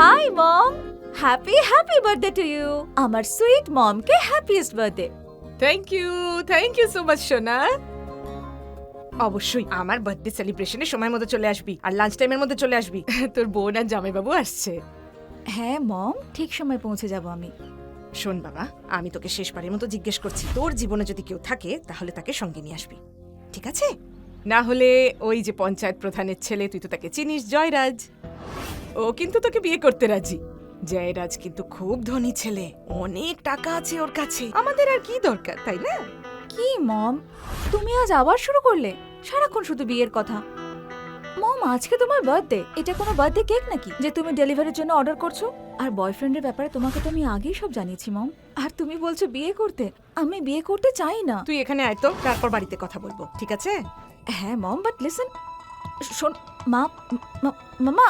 High mom, happy birthday to you. আমার sweet মমকে happiest birthday. Thank you so much সোনা। অবশ্যই আমার বার্থডে সেলিব্রেশনের সময় মতো চলে আসবি, আর লাঞ্চ টাইমের মধ্যে চলে আসবি। তোর বোন আর জামাইবাবু আসছে। হ্যাঁ মম, ঠিক সময় পৌঁছে যাব আমি। শোন বাবা, আমি তোকে শেষবারের মতো জিজ্ঞেস করছি, তোর জীবনে যদি কেউ থাকে তাহলে তাকে সঙ্গে নিয়ে আসবি, ঠিক আছে? না হলে ওই যে পঞ্চায়েত প্রধানের ছেলে, তুই তো তাকে চিনিস, জয়রাজ, ও কিন্তু তোকে বিয়ে করতে রাজি। জয়রাজ কিন্তু খুব ধনী ছেলে, অনেক টাকা আছে ওর কাছে। আমাদের আর কি দরকার, তাই না? কি মম, তুমি আজ আবার শুরু করলে? সারাক্ষণ শুধু বিয়ের কথা। মম, আজকে তোমার বার্থডে, এটা কোনো বার্থডে কেক নাকি যে তুমি ডেলিভারির জন্য অর্ডার করছো? আর বয়ফ্রেন্ডের ব্যাপারে তোমাকে তো আমি আগেই সব জানিয়েছি মম। আর তুমি বলছো বিয়ে করতে? আমি বিয়ে করতে চাই না। তুই এখানে আয় তো, তারপর বাড়িতে কথা বলবো, ঠিক আছে? হ্যাঁ মম, বাট লিসেন, শোন মা, মামা,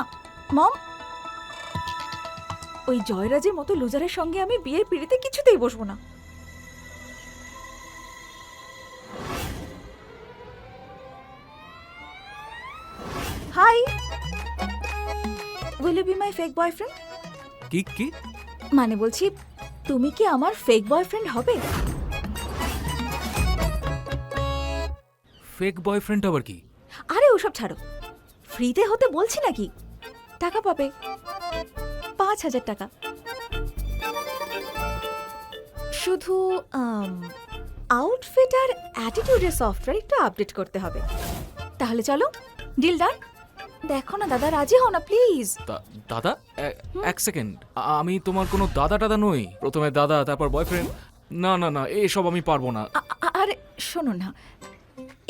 মম, ওই জয়রাজের মতো লুজারের সঙ্গে আমি বিয়ের পিড়িতে কিছুতেই বসবো না। High, will you B my fake boyfriend? কি মানে বলছি, তুমি কি আমার ফেক বয়ফ্রেন্ড হবে? ফেক বয়ফ্রেন্ড আবার কি? আরে ওসব ছাড়ো, ফ্রিতে হতে বলছি নাকি। টাকা পাবে, 5,000 টাকা। শুধু আউটফিট আর অ্যাটিটিউডের সফটওয়্যার একটু আপডেট করতে হবে। তাহলে চলো, ডিল ডান। দেখো না দাদা, রাজি হও না প্লিজ। দাদা, এক সেকেন্ড, আমি তোমার কোনো দাদা টাদা নই। প্রথমে দাদা, তারপর বয়ফ্রেন্ড। না না না, এসব আমি পারবো না। আরে শোনো না,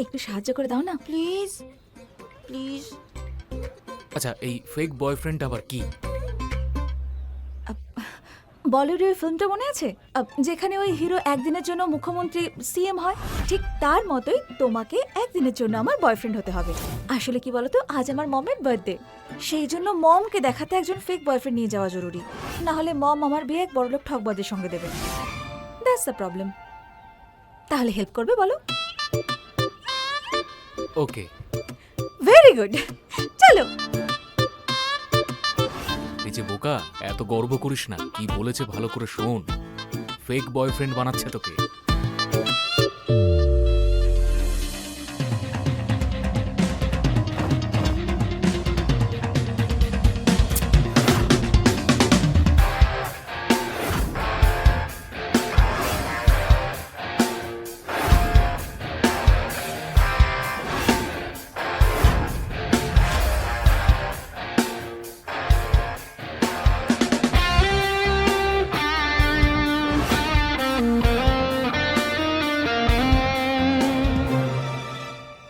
একটু সাহায্য করে দাও না প্লিজ প্লিজ। আচ্ছা, এই ফেক বয়ফ্রেন্ড আবার কি? বলিউডের ফিল্মটা মনে আছে, যেখানে ওই হিরো একদিনের জন্য মুখ্যমন্ত্রী সিএম হয়? ঠিক তার মতোই তোমাকে একদিনের জন্য আমার বয়ফ্রেন্ড হতে হবে। আসলে কি বলতো, আজ আমার মমের বার্থডে, সেই জন্য মমকে দেখাতে একজন ফেক বয়ফ্রেন্ড নিয়ে যাওয়া জরুরি। না হলে মম আমার বিয়ে এক বড়লোক ঠকবাজের সঙ্গে দেবে। That's the problem. তাহলে হেল্প করবে বলো? ওকে। ভেরি গুড, চলো। এই যে বোকা, এত গর্ব করিস না। কি বলেছে ভালো করে শোন। ফেক বয়ফ্রেন্ড বানাচ্ছে তোকে।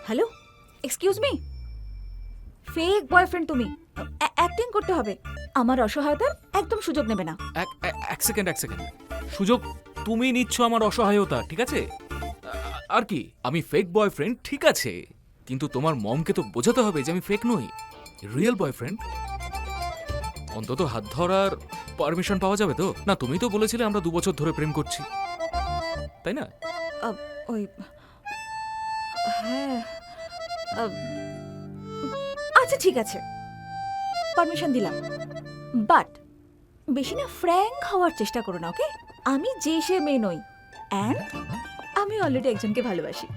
Hello, excuse me, fake boyfriend তুমি, অ্যাক্টিং করতে হবে। আমার অসহায়তার একদম সুযোগ নেবে না। এক সেকেন্ড। সুযোগ তুমি নিচ্ছ আমার অসহায়তা, ঠিক আছে? আর কি, আমি ফেক বয়ফ্রেন্ড ঠিক আছে, কিন্তু তোমার মমকে তো বোঝাতে হবে যে আমি ফেক নই, রিয়েল বয়ফ্রেন্ড। অন্তত হাত ধরার পারমিশন পাওয়া যাবে তো? না, তুমি তো বলেছিলে আমরা 2 বছর ধরে প্রেম করছি, তাই না? ওই, হ্যাঁ, আচ্ছা ঠিক আছে, পারমিশন দিলাম, বাট বেশি না ফ্র্যাঙ্ক হওয়ার চেষ্টা করো না, ওকে? আমি যে সে মেয়ে নই, অ্যান্ড আমি অলরেডি একজনকে ভালোবাসি।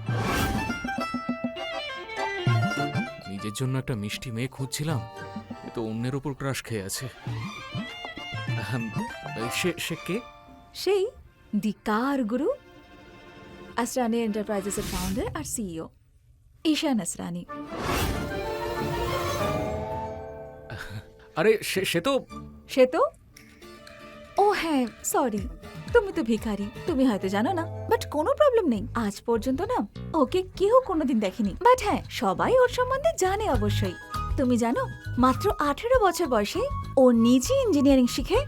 নিজের জন্য একটা মিষ্টি মেয়ে খুঁজছিলাম, এ তো অন্যের ওপর ক্রাশ খেয়ে আছে। সে কে? সেই দি কার গুরু, আসরানি এন্টারপ্রাইজেসের ফাউন্ডার আর সিইও, ঈশান আসরানি। আরে সে তো ও হ্যাঁ, সরি, তুমি তো ভিখারি, তুমি হয়তো জানো না, বাট কোনো প্রবলেম নেই। আজ পর্যন্ত না ওকে কেউ কোনোদিন দেখেনি, বাট হ্যাঁ, সবাই ওর সম্বন্ধে জানে অবশ্যই। তুমি জানো, মাত্র 18 বছর বয়সে ও নিজে ইঞ্জিনিয়ারিং শিখে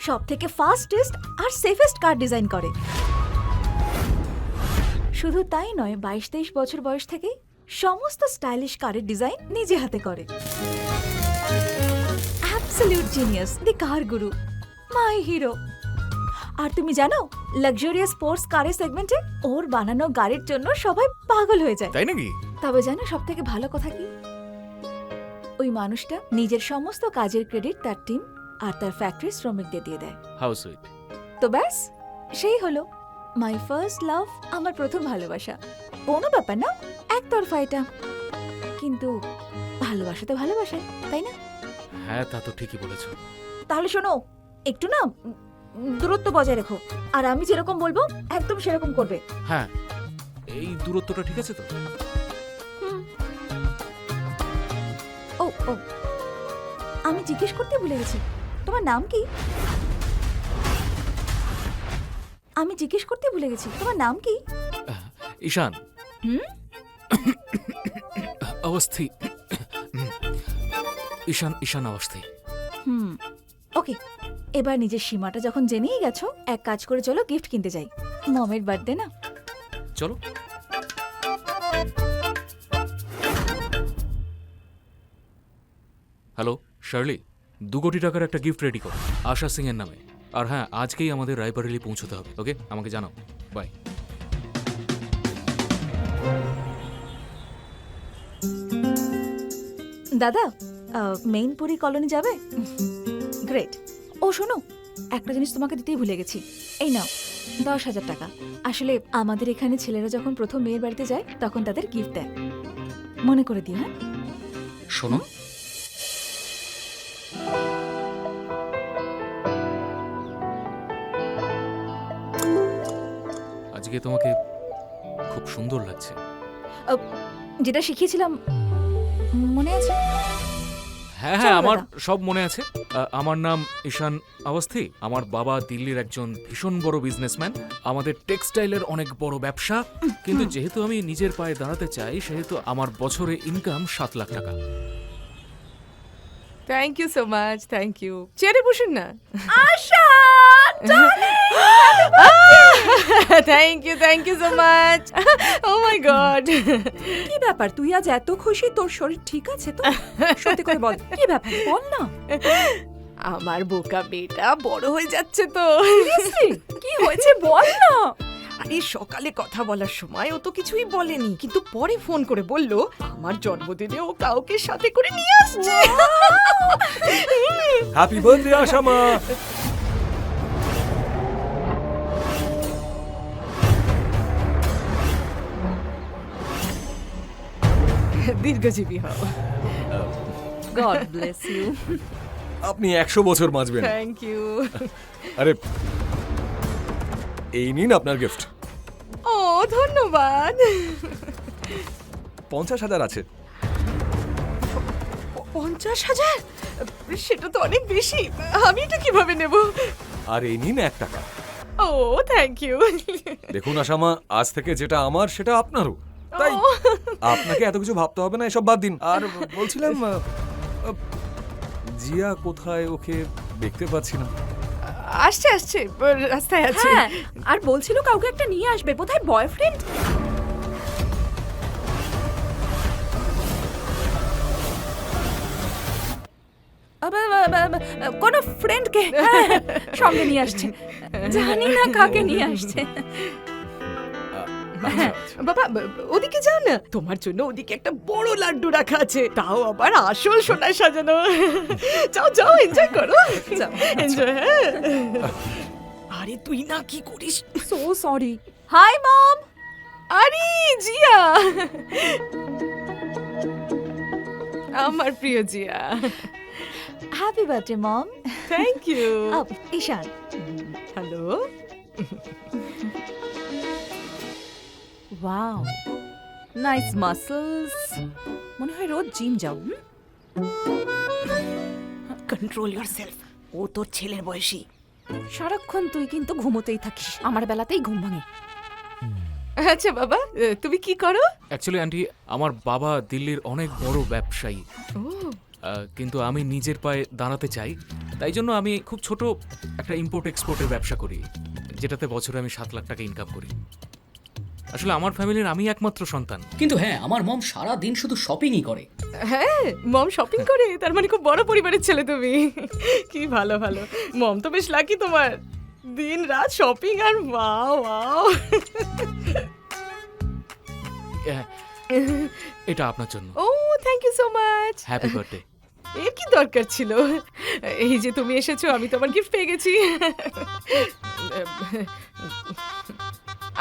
সব থেকে ফাস্টেস্ট আর সেফেস্ট কার ডিজাইন করে। শুধু তাই নয়, 22-23 বছর বয়স থেকে সমস্ত স্টাইলিশ কারের ডিজাইন নিজে হাতে করে। অ্যাবসলিউট জিনিয়াস, দি কার গুরু, মাই হিরো। আর তুমি জানো, লাক্সারিয়াস স্পোর্টস কারের সেগমেন্টে ওর বানানো গাড়ির জন্য সবাই পাগল হয়ে যায়, তাই নাকি? তবে জানো সব থেকে ভালো কথা কি? ওই মানুষটা নিজের সমস্ত কাজের ক্রেডিট তার টিম আর তার ফ্যাক্টরি শ্রমিকদের দিয়ে দেয়। How sweet. তো ব্যাস সেই হলো মাই ফার্স্ট লাভ, আমার প্রথম ভালোবাসা। কোনো ব্যাপার না, একতরফা এটা, কিন্তু ভালোবাসা তো ভালোবাসাই, তাই না? হ্যাঁ, তা তো ঠিকই বলেছো। তাহলে শোনো, একটু না দূরত্ব বজায় রেখো, আর আমি যেরকম বলবো একদম সেরকম করবে। হ্যাঁ, এই দূরত্বটা ঠিক আছে তো? ও ও, আমি জিজ্ঞেস করতে ভুলে গেছি, তোমার নাম কি? আমি জিজ্ঞেস করতে ভুলে গেছি, তোমার নাম কি? ঈশান। হুম? অবস্থি। ঈশান অবস্থি। ওকে, এবার নিজের সীমাটা যখন জেনেই গেছো, এক কাজ করে চলো গিফট কিনতে যাই। মমের বার্থডে না? চলো। হ্যালো শার্লি, 2 কোটি টাকার একটা গিফট রেডি করো আশা সিং এর নামে। আর হ্যাঁ, আজকেই আমাদের রায়বারেলি পৌঁছতে হবে। ওকে, আমাকে জানাও। বাই। দাদা, মেইনপুরি কলোনি যাবে? গ্রেট। ও শোনো, একটা জিনিস তোমাকে দিতেই ভুলে গেছি, এই নাও 10,000 টাকা। আসলে আমাদের এখানে ছেলেরা যখন প্রথম মেয়ের বাড়িতে যায় তখন তাদের গিফট দেয়, মনে করে দিও। হ্যাঁ শোনো, আজকে তোমাকে খুব সুন্দর লাগছে। যেটা শিখিয়েছিলাম মনে আছে? হ্যাঁ চলো হ্যাঁ, আমার দাদা। সব মনে আছে। আমার নাম ঈশান অবস্থি। আমার বাবা দিল্লির একজন ভীষণ বড় বিজনেসম্যান। আমাদের টেক্সটাইলের অনেক বড় ব্যবসা। কিন্তু যেহেতু আমি নিজের পায়ে দাঁড়াতে চাই, সেহেতু আমার বছরে ইনকাম 7 লাখ টাকা। Thank you so much, thank you. চেয়ারে বসুন না। Asha, thank you so much. Oh my god. কি ব্যাপার, তুই আজ এত খুশি? তোর শরীর ঠিক আছে তো? সত্যি করে বল, কি ব্যাপার বল না। আমার বোকা বেটা বড় হয়ে যাচ্ছে তো। কি হয়েছে বল না। আরে সকালে কথা বলার সময় ও তো কিছুই বলেনি, কিন্তু পরে ফোন করে বলল আমার জন্মদিনে ও কাউকে সাথে করে নিয়ে আসছে। হ্যাপি বার্থডে আশা মা। দীর্ঘজীবী হও। God bless you. আপনি 100 বছর বাঁচবেন। Thank you. আরে এই নিন আপনার গিফট। ও ধন্যবাদ। 50,000 আছে। 50,000? সেটা তো অনেক বেশি, আমি এটা কিভাবে নেব? আর এই নিন 1 টাকা। ও থ্যাংক ইউ। দেখুন আশা মা, আজ থেকে যেটা আমার সেটা আপনারও, তাই আপনাকে এত কিছু ভাবতে হবে না, এসব বাদ দিন। আর বলছিলাম, জিয়া কোথায়? ওকে দেখতে পাচ্ছি না। আসছে রাস্তায় আছে। হ্যাঁ, আর বলছিল কাউকে একটা নিয়ে আসবে, বোধহয় বয়ফ্রেন্ড। কোন ফ্রেন্ডকে সঙ্গে নিয়ে আসছে, জানি না কাকে নিয়ে আসছে। বাবা ওদিকে যাও না, তোমার জন্য ওদিকে একটা বড় লাড্ডু রাখা আছে, তাও আবার আসল সোনায় সাজানো। যাও যাও, এনজয় করো, এনজয়। হ্যাঁ, আরে তুই না কি করিস? So sorry. হাই মম। আরে জিয়া, আমার প্রিয় Zia. Happy birthday mom. Thank you. Ishan. Hello. Wow, nice muscles. মনে হয় রোজ জিম যাও। কন্ট্রোল ইয়োরসেলফ, ও তোর ছেলের বয়সী। সারাক্ষণ তুই কিন্তু ঘুমোতেই থাকিস, আমার বেলাতেই ঘুম ভাঙে। আচ্ছা বাবা, তুমি কি করো? অ্যাকচুয়ালি আন্টি, আমার বাবা দিল্লির অনেক বড় ব্যবসায়ী। ও কিন্তু আমি নিজের পায়ে দাঁড়াতে চাই, তাই জন্য আমি খুব ছোট একটা ইম্পোর্ট এক্সপোর্টের ব্যবসা করি, যেটাতে বছরে আমি 7 লাখ টাকা ইনকাম করি। আসলে আমার ফ্যামিলির আমি একমাত্র সন্তান। কিন্তু হ্যাঁ, আমার মম সারা দিন শুধু শপিংই করে। হ্যাঁ, মম শপিং করে, তার মানে খুব বড় পরিবারের ছেলে তুমি। কি ভালো ভালো, মম তো বেশ লাকি তোমার, দিন রাত শপিং। আর ওয়াও ওয়াও। এটা আপনার জন্য। Oh thank you so much. Happy birthday. এর কি দরকার ছিল? এই যে তুমি এসেছো, আমি তোমার গিফট পেয়ে গেছি।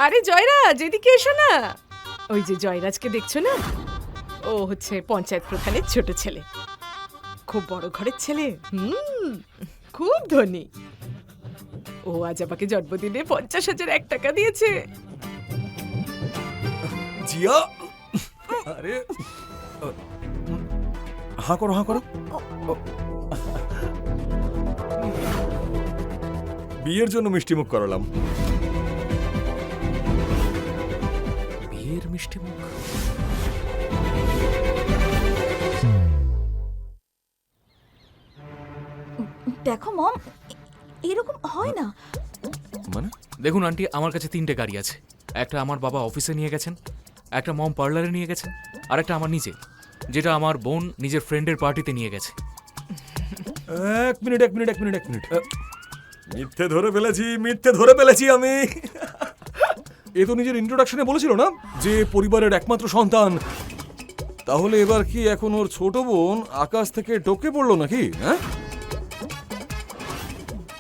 আরে জয়রাজ, এদিকে এসো না। ওই যে জয়রাজকে দেখছো না, ও হচ্ছে পঞ্চায়েত প্রধানের ছোট ছেলে। খুব বড় ঘরের ছেলে, খুব ধনী। ও আজ আমাকে জন্মদিনে 50,001 টাকা দিয়েছে। জিয়া, আরে হাঁ করো, হাঁ করো। বিয়ের জন্য মিষ্টিমুখ করালাম। বিয়ের মিষ্টি মুখ? দেখো মম, এরকম হয় না। মানে দেখুন আন্টি, আমার কাছে 3টে গাড়ি আছে। একটা আমার বাবা অফিসে নিয়ে গেছেন, একটা মম পার্লারে নিয়ে গেছেন, আর একটা আমার নিজে, যেটা আমার বোন নিজের ফ্রেন্ডের পার্টিতে নিয়ে গেছে। এক মিনিট। মিথ্যে ধরে ফেলেছি আমি। এ তো নিজের ইন্ট্রোডাকশনে বলেছিল না যে পরিবারের একমাত্র সন্তান। তাহলে এবার কি এখন ওর ছোট বোন আকাশ থেকে টপকে পড়লো নাকি? হ্যাঁ,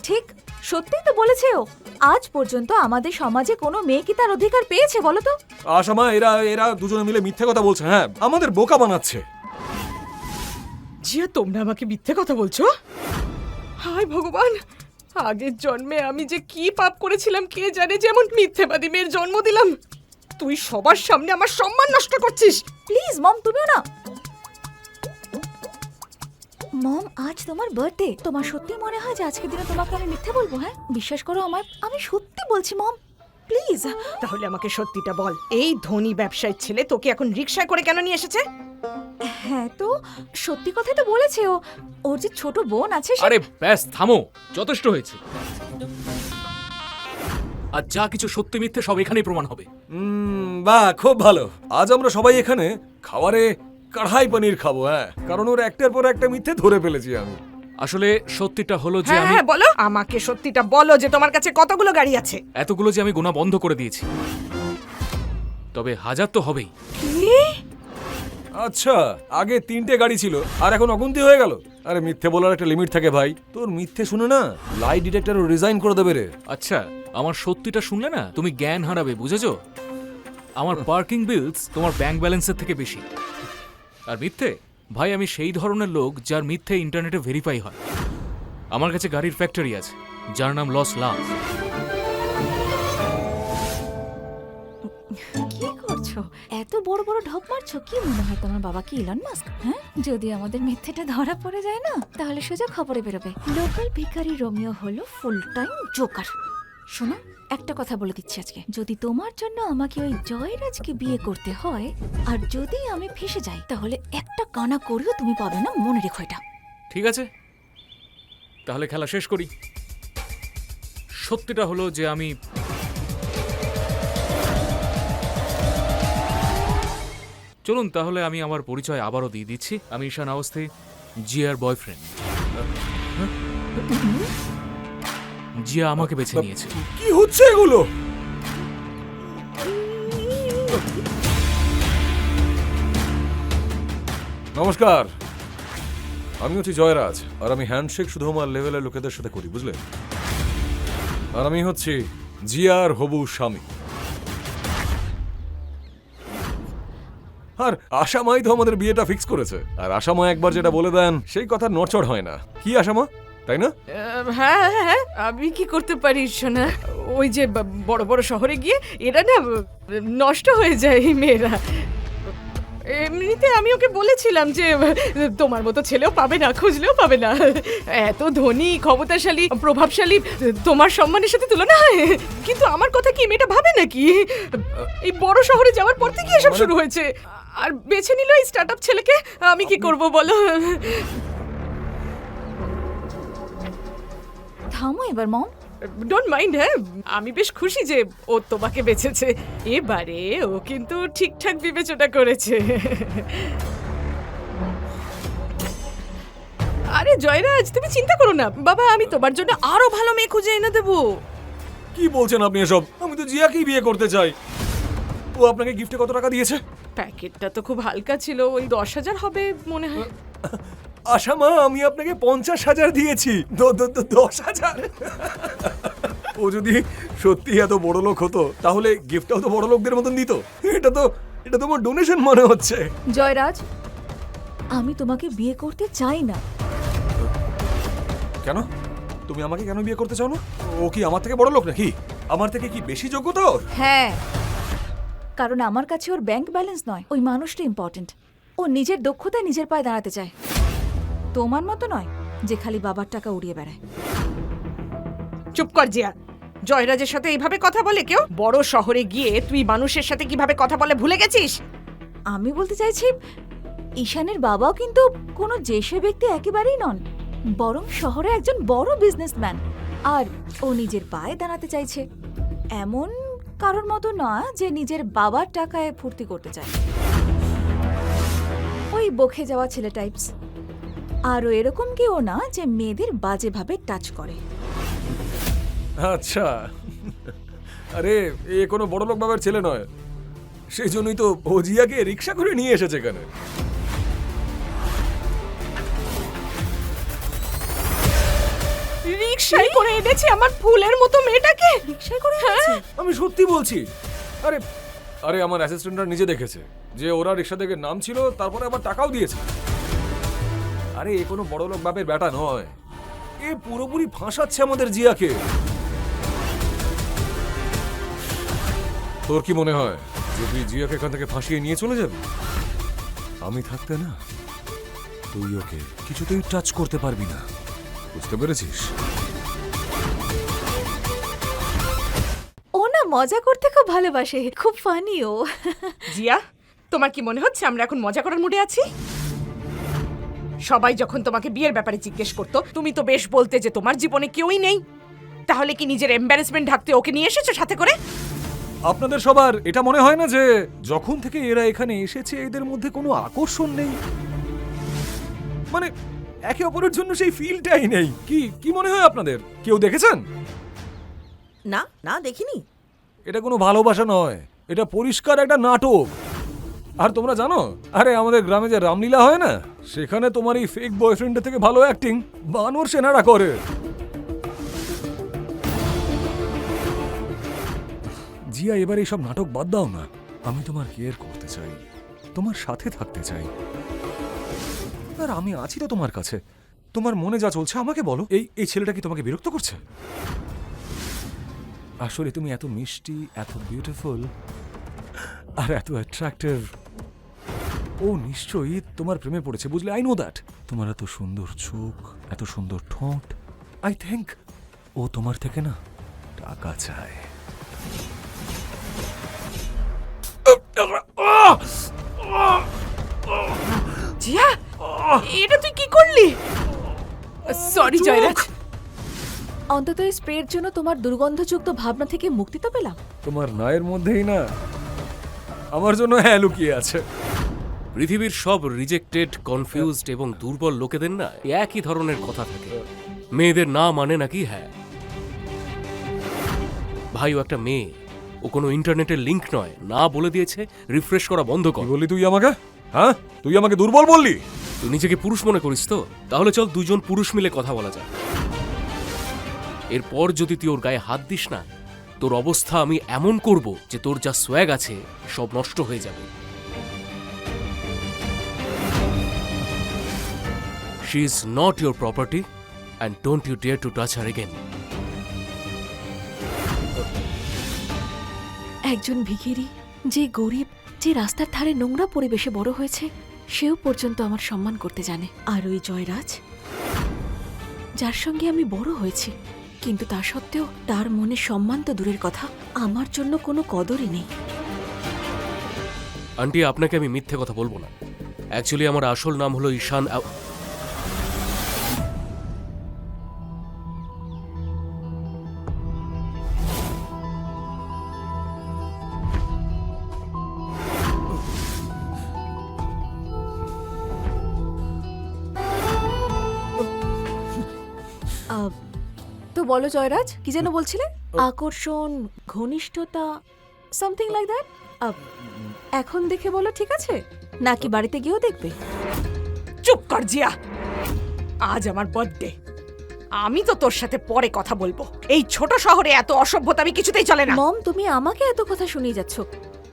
ঠিক সত্যিই তো বলেছে ও। আজ পর্যন্ত আমাদের সমাজে কোনো মেয়ে কি তার অধিকার পেয়েছে বলো তো? আশামা, এরা দুজনে মিলে মিথ্যে কথা বলছে। হ্যাঁ, আমাদের বোকা বানাচ্ছে। জিয়া, তোমরা আমাকে মিথ্যে কথা বলছো? হায় ভগবান, আগের জন্মে আমি যে কি পাপ করেছিলাম কে জানে, যেমন মিথ্যেবাদী মেয়ের জন্ম দিলাম। তুই সবার সামনে আমার সম্মান নষ্ট করছিস। প্লিজ মম, তুমিও না। মম, আজ তোমার বার্থডে। তোমার সত্যি মনে হয় যে আজকের দিনে তোমাকে আমি মিথ্যে বলবো? হ্যাঁ, বিশ্বাস করো আমায়, আমি সত্যি বলছি মম, প্লিজ। তাহলে আমাকে সত্যিটা বল, এই ধনী ব্যবসায়ীর ছেলে তোকে এখন রিকশায় করে কেন নিয়ে এসেছে? হ্যাঁ, তো সত্যি কথাই তো বলেছে ও। ওর যে ছোট বোন আছে আরে ব্যাস, থামো, যথেষ্ট হয়েছে। আর যা কিছু সত্যি মিথ্যে সব এখানেই প্রমাণ হবে। বাহ, খুব ভালো। আজ আমরা সবাই এখানে খাবারে কড়াই পনির খাবো। হ্যাঁ, কারণ ওর একটার পর একটা মিথ্যে ধরে ফেলেছি আমি। আসলে সত্যিটা হলো যে হ্যাঁ আমি হ্যাঁ বলো, আমাকে সত্যিটা বলো যে তোমার কাছে কতগুলো গাড়ি আছে। এতগুলো যে আমি গোনা বন্ধ করে দিয়েছি, তবে 1000 তো হবেই। আচ্ছা, আগে 3টে গাড়ি ছিল আর এখন অগুন্তি হয়ে গেল। আরে মিথ্যে বলার একটা লিমিট থাকে ভাই। তোর মিথ্যে শুনে না লাই ডিটেক্টরও রিজাইন করে দেবে রে। আচ্ছা, আমার সত্যিটা শুনলে না তুমি জ্ঞান হারাবে, বুঝেছো? আমার পার্কিং বিলস তোমার ব্যাংক ব্যালেন্সের থেকে বেশি। আর মিথ্যে ভাই, আমি সেই ধরনের লোক যার মিথ্যে ইন্টারনেটে ভেরিফাই হয়। আমার কাছে গাড়ির ফ্যাক্টরি আছে যার নাম লস লাভ। কি করছো? এত বড় বড় ঢপ মারছো? কি মনে হয় তোমার বাবা কি ইলন মাস্ক? হ্যাঁ, যদি আমাদের মিথ্যেটা ধরা পড়ে যায় না, তাহলে সোজা খবরে বেরোবে লোকাল ভিখারি রোমিও হলো ফুল টাইম জোকার। শোনো, একটা কথা বলে দিচ্ছি আজকে, যদি তোমার জন্য আমাকে ওই জয়রাজকে বিয়ে করতে হয় আর যদি আমি ফেসে যাই, তাহলে একটা কানা করেও তুমি পাবে না, মনে রেখো এটা। ঠিক আছে, তাহলে খেলা শেষ করি। সত্যিটা হলো যে আমি চলুন তাহলে আমি আমার পরিচয় আবারও দিয়ে দিচ্ছি। আমি ঈশান আওয়াস্তি, জিয়ার বয়ফ্রেন্ড। জিয়া আমাকে বেছে নিয়েছে। কি হচ্ছে এগুলো? নমস্কার, আমি হচ্ছি জয়রাজ, আর আমি হ্যান্ডশেক শুধু আমার লেভেলের লোকেদের সাথে করি, বুঝলেন? আর আমি হচ্ছি জিয়ার হবু স্বামী। আর আশামাই তো আমাদের বিয়েটা ফিক্স করেছে। আর আশামা একবার যেটা বলে দেন সেই কথা নড়চড় হয় না। কি আশামা, তাই না? হ্যাঁ হ্যাঁ, আমি কি করতে পারি শোনা? ওই যে বড় বড় শহরে গিয়ে এরা না নষ্ট হয়ে যায় এই মেয়েরা। এমনিতে আমি ওকে বলেছিলাম যে তোমার মতো ছেলেও পাবে না, খুঁজলেও পাবে না। এত ধনী, ক্ষমতাশালী, প্রভাবশালী, তোমার সম্মানের সাথে তুলনা হয়? কিন্তু আমার কথা কি মেয়েটা ভাবে নাকি? এই বড় শহরে যাওয়ার পর থেকে এসব শুরু হয়েছে। আর বেছে নিল এই স্টার্টআপ ছেলেকে। আমি কি করব বলো? থামো এবার মম। Don't mind. হ্যাঁ, আমি বেশ খুশি যে ও তোমাকে বেছেছে। এবারে ও কিন্তু ঠিকঠাক বিবেচনা করেছে। আরে জয়রাজ, তুমি চিন্তা করো না বাবা, আমি তোমার জন্য আরো ভালো মেয়ে খুঁজে এনে দেবো। কি বলছেন আপনি এসব? আমি তো জিয়াকেই বিয়ে করতে চাই। ও আপনাকে গিফটে কত টাকা দিয়েছে? প্যাকেটটা তো খুব হালকা ছিল, ওই 10,000 হবে মনে হয়। আশা মা, আমি আপনাকে 50,000 দিয়েছি, 10,000। ও যদি সত্যি এত বড় লোক হতো তাহলে গিফটটাও তো বড় লোকদের মতন দিত। এটা তো আমার ডোনেশন মনে হচ্ছে। জয়রাজ, আমি তোমাকে বিয়ে করতে চাই না। কেন? তুমি আমাকে কেন বিয়ে করতে চাও না? ও কি আমার থেকে বড় লোক নাকি? আমার থেকে কি বেশি যোগ্যতা ওর? হ্যাঁ, কারণ আমার কাছে ওর ব্যাংক ব্যালেন্স নয়, ওই মানুষটা ইম্পর্টেন্ট। ও নিজের দক্ষতায় নিজের পায়ে দাঁড়াতে চায়, তোমার মতো নয় যে খালি বাবার টাকা উড়িয়ে বেড়ায়। চুপ কর জিয়া। জয়রাজের সাথে এইভাবে কথা বলে কেউ? বড় শহরে গিয়ে তুই মানুষের সাথে কিভাবে কথা বলে ভুলে গেছিস? আমি বলতে চাইছি, ঈশানের বাবাও কিন্তু কোনো যেসে ব্যক্তি একেবারেই নন, বরং শহরে একজন বড় বিজনেসম্যান। আর ও নিজের পায়ে দাঁড়াতে চাইছে, এমন কারোর মতো না যে নিজের বাবার টাকায় ফুর্তি করতে চায়। ওই বকে যাওয়া ছেলে টাইপস। আর ও এরকম কেউ না যে মেয়েদের বাজেভাবে টাচ করে। আচ্ছা, আরে এ কোনো বড় লোক বাবার ছেলে নয়, সেই জন্যই তো ও জিয়াকে রিক্সা করে নিয়ে এসেছে এখানে। রিকশায় করে এনেছি আমার ফুলের মতো মেয়েটাকে। রিকশায় করে এনেছে? আমি সত্যি বলছি। আরে আরে আমার অ্যাসিস্ট্যান্টরা নিজে দেখেছে যে ওরা রিক্সা থেকে নামছিল, তারপরে আবার টাকাও দিয়েছে। আরে এ কোনো বড় লোক বাপের বেটা নয়, এ পুরোপুরি ফাঁসাচ্ছে আমাদের জিয়াকে। তোর কি মনে হয় যে তুই জিয়াকে এখান থেকে ফাঁসিয়ে নিয়ে চলে যাবি? আমি থাকতে না, তুই ওকে কিছুতেই টাচ করতে পারবি না, বুঝতে পেরেছিস? ও না মজা করতে খুব ভালোবাসে, খুব ফানি ও। জিয়া, তোমার কি মনে হচ্ছে আমরা এখন মজা করার মুডে আছি? সবাই যখন তোমাকে বিয়ের ব্যাপারে জিজ্ঞেস করতো, তুমি তো বেশ বলতে যে তোমার জীবনে কেউই নেই। তাহলে কি নিজের এম্বারেসমেন্ট ঢাকতে ওকে নিয়ে এসেছো সাথে করে? আপনাদের সবার এটা মনে হয় না যে যখন থেকে এরা এখানে এসেছে এদের মধ্যে কোনো আকর্ষণ নেই? মানে একে অপরের জন্য সেই ফিলটাই নেই। কি মনে হয় আপনাদের? কেউ দেখেছেন? না না, দেখিনি। এটা কোনো ভালোবাসা নয়, এটা পরিষ্কার একটা নাটক। আর তোমরা জানো, আরে আমাদের গ্রামে যে রামলীলা হয় না, সেখানে তোমার এই ফেক বয়ফ্রেন্ডের থেকে ভালো অ্যাক্টিং বানর সেনারা করে। জিয়া, এবার এইসব নাটক বাদ দাও না। আমি তোমার কেয়ার করতে চাই, তোমার সাথে থাকতে চাই। আর আমি আছি তো তোমার কাছে। তোমার মনে যা চলছে আমাকে বলো। এই ছেলেটা কি তোমাকে বিরক্ত করছে? আসলে তুমি এত মিষ্টি, এত বিউটিফুল আর এত অ্যাট্রাক্টিভ। ও নিশ্চয়ই তোমার প্রেমে পড়েছে, বুঝলে? I know that. তোমার এত সুন্দর চোখ, এত সুন্দর ঠোঁট, আই থিংক ও তোমার থেকে না টাকা চায়। জিয়া, এটা তুই কি করলি? সরি জয়রাজ। অন্তত এই স্প্রের জন্য তোমার দুর্গন্ধযুক্ত ভাবনা থেকে মুক্তি তো পেলাম। তোমার নায়ের মধ্যেই না আমার জন্য হ্যাঁ লুকিয়ে আছে। পৃথিবীর সব রিজেক্টেড, কনফিউজড এবং দুর্বল লোকেদের না একই ধরনের কথা থাকে। মেয়েদের না মানে নাকি হ্যাঁ। ভাই, ও একটা মেয়ে, ও কোনো ইন্টারনেটের লিংক নয়। না বলে দিয়েছে রিফ্রেশ করা বন্ধ কর। কি বললি তুই আমাকে? হ্যাঁ, তুই আমাকে দুর্বল বললি? তুই নিজেকে পুরুষ মনে করিস তো? তাহলে চল দুজন পুরুষ মিলে কথা বলা যায়। এরপর যদি তুই ওর গায়ে হাত দিস না, তোর অবস্থা আমি এমন করব যে তোর যা সোয়াগ আছে সব নষ্ট হয়ে যাবে। She is not your property and don't you dare to touch her again. একজন ভিখিরি, যে গরিব, যে রাস্তার ধারে নোংরা পরিবেশে বড় হয়েছে, সেও পর্যন্ত আমার সম্মান করতে জানে। আর ওই জয়রাজ, যার সঙ্গে আমি বড় হয়েছি, কিন্তু তা সত্ত্বেও তার মনে সম্মান তো দূরের কথা, আমার জন্য কোনো কদরই নেই। আন্টি, আপনাকে আমি মিথ্যে কথা বলবো না। অ্যাকচুয়ালি আমার আসল নাম হলো ঈশান। তো বলো জয়রাজ, কি যেন বলছিলে? আকর্ষণ, ঘনিষ্ঠতা, সামথিং লাইক দ্যাট। এখন দেখে বলো ঠিক আছে, নাকি বাড়িতে গিয়েও দেখবে? চুপ কর জিয়া। আজ আমার বার্থডে, আমি তো তোর সাথে পরে কথা বলবো। এই ছোট শহরে এত অসভ্যতা আমি কিছুতেই চলে না। মম, তুমি আমাকে এত কথা শুনিয়ে যাচ্ছ,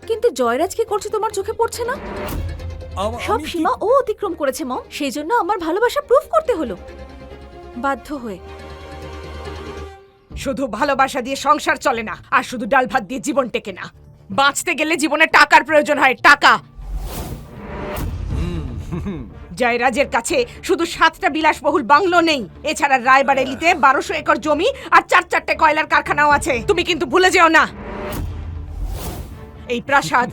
কিন্তু জয়রাজ কি করছে তোমার চোখে পড়ছে না? সব আমি কি- সীমা ও অতিক্রম করেছে মম, সেই জন্য আমার ভালোবাসা প্রুফ করতে হলো বাধ্য হয়ে। শুধু ভালোবাসা দিয়ে সংসার চলে না, আর শুধু ডাল ভাত দিয়ে জীবন টেকে না। বাঁচতে গেলে জীবনে টাকার প্রয়োজন হয়, টাকা। জয়রাজের কাছে শুধু 7টা বিলাসবহুল বাংলো নেই, এছাড়া রায়বারেলিতে 1200 একর জমি আর 4-4টে কয়লার কারখানাও আছে। তুমি কিন্তু ভুলে যেও না, এই প্রাসাদ,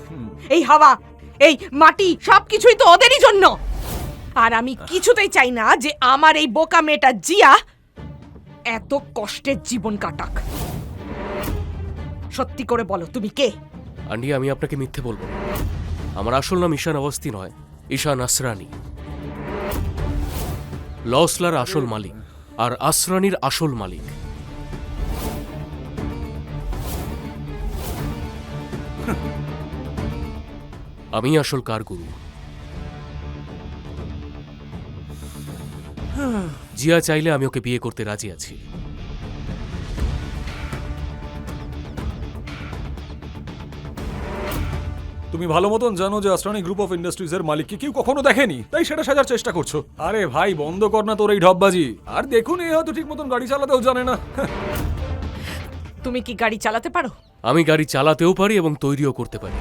এই হাওয়া, এই মাটি সবকিছুই তো ওদেরই জন্য। আর আমি কিছুতেই চাই না যে আমার এই বোকা মেয়েটা জিয়া এত কষ্টের জীবন কাটাক। সত্যি করে বলো, তুমি কে? আন্টি, আমি আপনাকে মিথ্যে বলবো না। আমার আসল নাম ঈশান অবস্থি নয়, ঈশান আসরানি। লসলার আসল মালিক আর আসরানির আসল মালিক। আমি আসল কারগুরু। জিয়া চাইলে আমি ওকে বিয়ে করতে রাজি আছি। তুমি ভালো মতন জানো যে আস্ট্রানি গ্রুপ অফ ইন্ডাস্ট্রিজ এর মালিককে কেউ কখনো দেখেনি, তাই সেটা সাজার চেষ্টা করছো। আরে ভাই, বন্ধ কর না তোর এই ঢপবাজি। আর দেখুন, এ হয়তো ঠিক মতন গাড়ি চালাতেও জানে না। তুমি কি গাড়ি চালাতে পারো? আমি গাড়ি চালাতেও পারি এবং তৈরিও করতে পারি।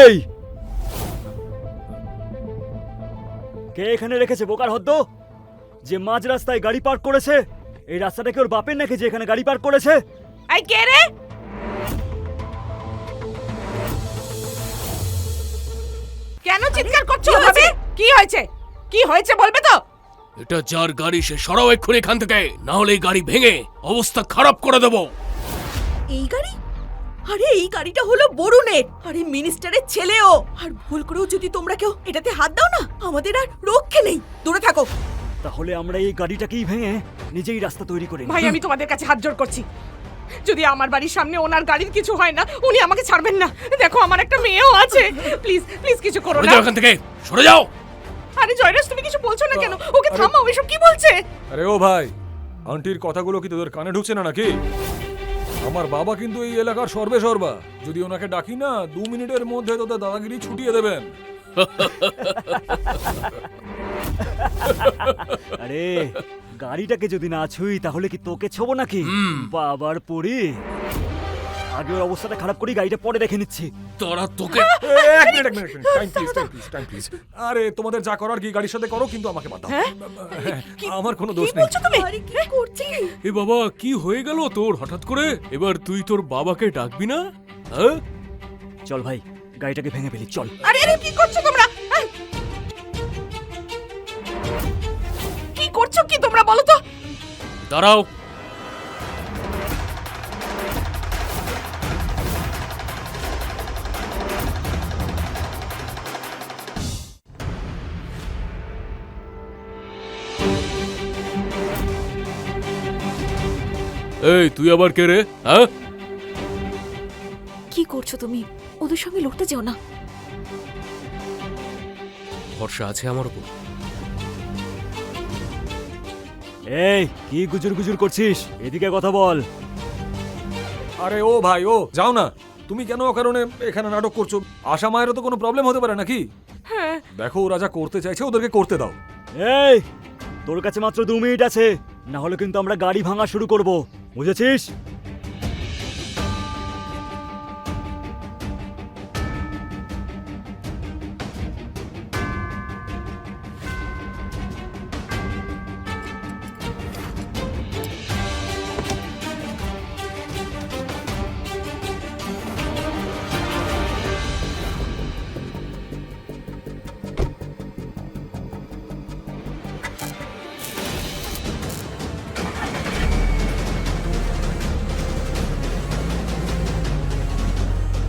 এই কে এখানে রেখেছে বোকার হদ্দ, যে মাঝ রাস্তায় গাড়ি পার্ক করেছে? এই রাস্তাটা কি ওর বাপের নাকি যে এখানে গাড়ি পার্ক করেছে? এই কে রে? কেন চিৎকার করছো ভাবে? কি হয়েছে? কি হয়েছে বলবে তো? এটা যার গাড়ি সে সরাও এক্ষুনি এখান থেকে, না হলে এই গাড়ি ভেঙে অবস্থা খারাপ করে দেবো। এই গাড়ি? আরে এই গাড়িটা হলো বরুণের, আরে মিনিস্টারের ছেলেও। আর ভুল করেও যদি তোমরা কেউ এটাতে হাত দাও না, আমাদের আর রক্ষে নেই, দূরে থাকো। তাহলে আমরা এই গাড়িটাকেই ভেঙে নিজেই রাস্তা তৈরি করি। ভাই, আমি তোমাদের কাছে হাত জোড় করছি, যদি আমার বাড়ির সামনে ওনার গাড়ির কিছু হয় না, উনি আমাকে ছাড়বেন না। দেখো, আমার একটা মেয়েও আছে, প্লিজ প্লিজ কিছু করো সরে না। যাও এখান থেকে, সরে যাও। আরে জয়রাজ, তুমি কিছু বলছো না কেন? ওকে থামাও, এসব কি বলছে? আরে ও ভাই, আন্টির কথাগুলো কি তোদের কানে ঢুকছে না নাকি? আমার বাবা কিন্তু এই এলাকার সর্বে সর্বা। যদি ওনাকে ডাকি না, 2 মিনিটের মধ্যে তোদের দাদাগিরি ছুটিয়ে দেবেন। আরে গাড়িটাকে যদি না ছুই তাহলে কি তোকে ছোবো নাকি? বাবার পরি, আগে ওর অবস্থাটা খারাপ করি, গাড়িটা পরে দেখে নিচ্ছি। তোরা তোকে এক মিনিট, টাইম প্লিজ। আরে তোমাদের যা করার কি গাড়ির সাথে করো, কিন্তু আমাকে বাদ দাও। হ্যাঁ, আমার কোনো দোষ নেই। আরে কি করছিস? এ বাবা, কি হয়ে গেল তোর হঠাৎ করে? এবার তুই তোর বাবাকে ডাকবি না? হ্যাঁ, চল ভাই, গাড়িটাকে ভেঙে ফেলি, চল। আরে আরে, কি করছো তোমরা? হ্যাঁ? কি করছো কি তোমরা, বলো তো? দাঁড়াও। এই, তুই আবার কে রে? হ্যাঁ, কি করছো তুমি? ওদের সঙ্গে লড়তে যেও না। ভরসা আছে আমার উপর? এই কি গুজুর গুজুর করছিস? এদিকে কথা বল। আরে ও ভাই, ও যাও না। তুমি কেন ও কারণে এখানে নাটক করছো? আশা মায়েরও তো কোনো প্রবলেম হতে পারে নাকি? দেখো, ওরা যা করতে চাইছে ওদেরকে করতে দাও। এই, তোর কাছে মাত্র 2 মিনিট আছে, না হলে কিন্তু আমরা গাড়ি ভাঙা শুরু করব, বুঝেছিস?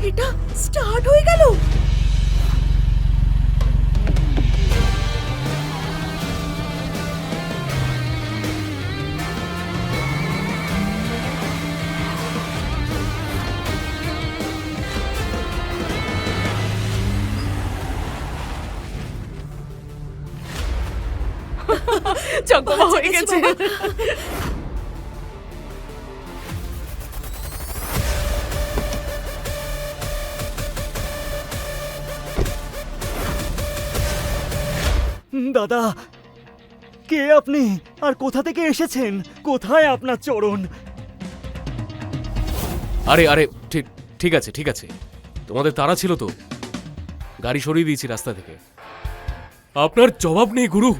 এটা স্টার্ট হয়ে গেল। চকমা হয়ে গেছি গেছে। দাদা, কে আপনি আর কোথা থেকে এসেছেন? কোথায় আপনার চরণ? আরে আরে ঠিক ঠিক আছে ঠিক আছে, তোমাদের তাড়া ছিল তো, গাড়ি সরিয়ে দিয়েছি রাস্তা থেকে। আপনার জবাব নেই গুরু।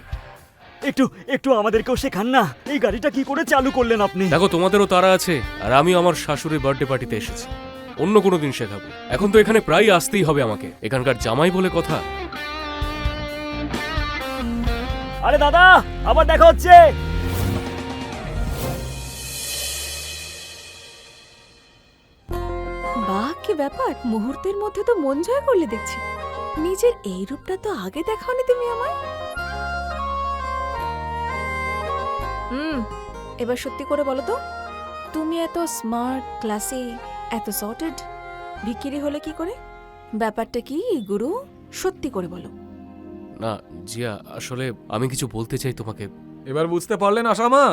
একটু একটু আমাদেরকেও শেখান না, এই গাড়িটা কি করে চালু করলেন আপনি? দেখো, তোমাদেরও তাড়া আছে, আর আমি আমার শাশুড়ির বার্থডে পার্টিতে এসেছি। অন্য কোনো দিন শেখাবো, এখন তো এখানে প্রায় আসতেই হবে আমাকে, এখানকার জামাই বলে কথা। আরে দাদা, আবার দেখা হচ্ছে। বাহ, কি ব্যাপার, মুহূর্তের মধ্যে তো মন জয় করলে দেখছি। নিজের এই রূপটা তো আগে দেখাওনি তুমি আমায়। এবার সত্যি করে বলো তো, তুমি এত স্মার্ট, ক্লাসি, এত সর্টেড, ভিখিরি হলে কি করে? ব্যাপারটা কি গুরু, সত্যি করে বলো। না জিয়া, আসলে আমি কিছু বলতে চাই তোমাকে। এবার বুঝতে পারলেন আশামা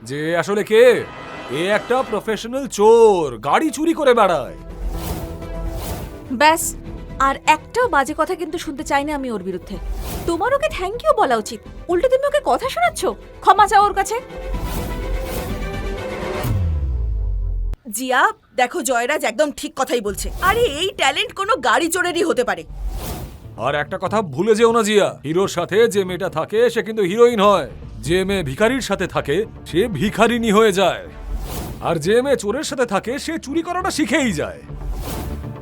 যে আসলে কে? এ একটা প্রফেশনাল চোর, গাড়ি চুরি করে বেড়ায়। ব্যাস, আর একটাও বাজে কথা কিন্তু শুনতে চাই না আমি ওর বিরুদ্ধে। তোমার ওকে থ্যাংক ইউ বলা উচিত, উল্টো তুমি ওকে কথা শোনাচ্ছ। ক্ষমা চাও ওর কাছে। জিয়া, দেখো জয়রাজ একদম ঠিক কথাই বলছে। আরে এই ট্যালেন্ট কোনো গাড়ি চোরেরই হতে পারে। আর একটা কথা ভুলে যেও না জিয়া, হিরোর সাথে যে মেয়েটা থাকে সে কিন্তু হিরোইন হয়। যে মেয়ে ভিখারির সাথে থাকে সে ভিখারিনী হয়ে যায়, আর যে মেয়ে চোরের সাথে থাকে সে চুরি করাটা শিখেই যায়।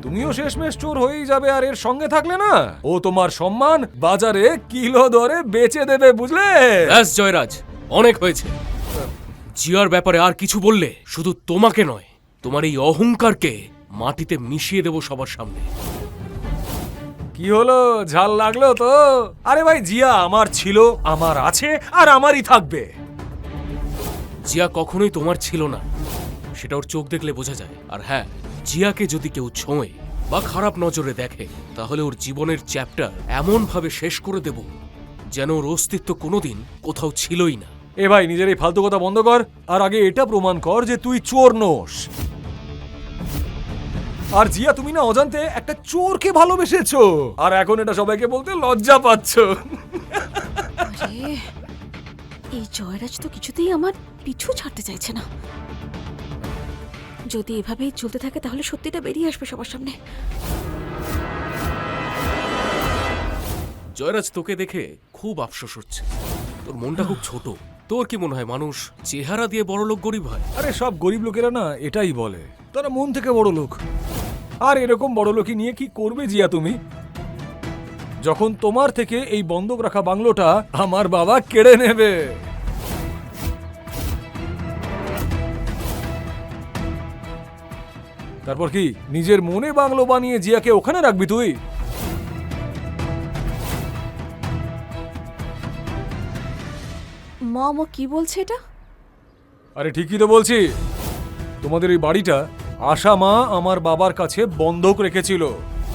তুমিও শেষমেশ চোর হয়েই যাবে, আর এর সঙ্গে থাকলে না, ও তোমার সম্মান বাজারে কিলো দরে বেচে দেবে, বুঝলে? ব্যাস জয়রাজ, অনেক হয়েছে। জিয়ার ব্যাপারে আর কিছু বললে শুধু তোমাকে নয়, তোমার এই অহংকারকে মাটিতে মিশিয়ে দেব সবার সামনে। কি হলো, ঝাল লাগলো তো? আরে ভাই, জিয়া আমার ছিল, আমার আছে, আর আমারই থাকবে। জিয়া কখনোই তোমার ছিল না, সেটা ওর চোখ দেখলে বোঝা যায়। আর হ্যাঁ, জিয়াকে যদি কেউ ছোঁয়ে বা খারাপ নজরে দেখে, তাহলে ওর জীবনের চ্যাপ্টার এমন ভাবে শেষ করে দেব যেন ওর অস্তিত্ব কোনোদিন কোথাও ছিলই না। এ ভাই, নিজের এই ফালতু কথা বন্ধ কর, আর আগে এটা প্রমাণ কর যে তুই চোর নোস। আর জিয়া, তুমি না অজান্তে একটা চোরকে ভালোবেসেছো, আর এখন এটা সবাইকে বলতে লজ্জা পাচ্ছো। আরে, এই জয়রাজ তো কিছুতেই আমার পিছু ছাড়তে চাইছে না। যদি এভাবেই চলতে থাকে তাহলে সত্যিটা বেরিয়ে আসবে সবার সামনে। জয়রাজ, তোকে দেখে খুব আফসোস হচ্ছে, তোর মনটা খুব ছোট। তোর কি মনে হয় মানুষ চেহারা দিয়ে বড় লোক গরিব হয়? আরে সব গরিব লোকেরা না এটাই বলে, তারা মন থেকে বড় লোক। আর এরকম বড় লোকই নিয়ে কি করবে জিয়া তুমি, যখন তোমার থেকে এই বন্ধক রাখা বাংলোটা আমার বাবা কেড়ে নেবে? তারপর কি নিজের মনে বাংলো বানিয়ে জিয়াকে ওখানে রাখবি তুই? মম, ও কি বলছে এটা? আরে ঠিকই তো বলছি, তোমাদের এই বাড়িটা আশা মা আমার বাবার কাছে বন্ধক রেখেছিল,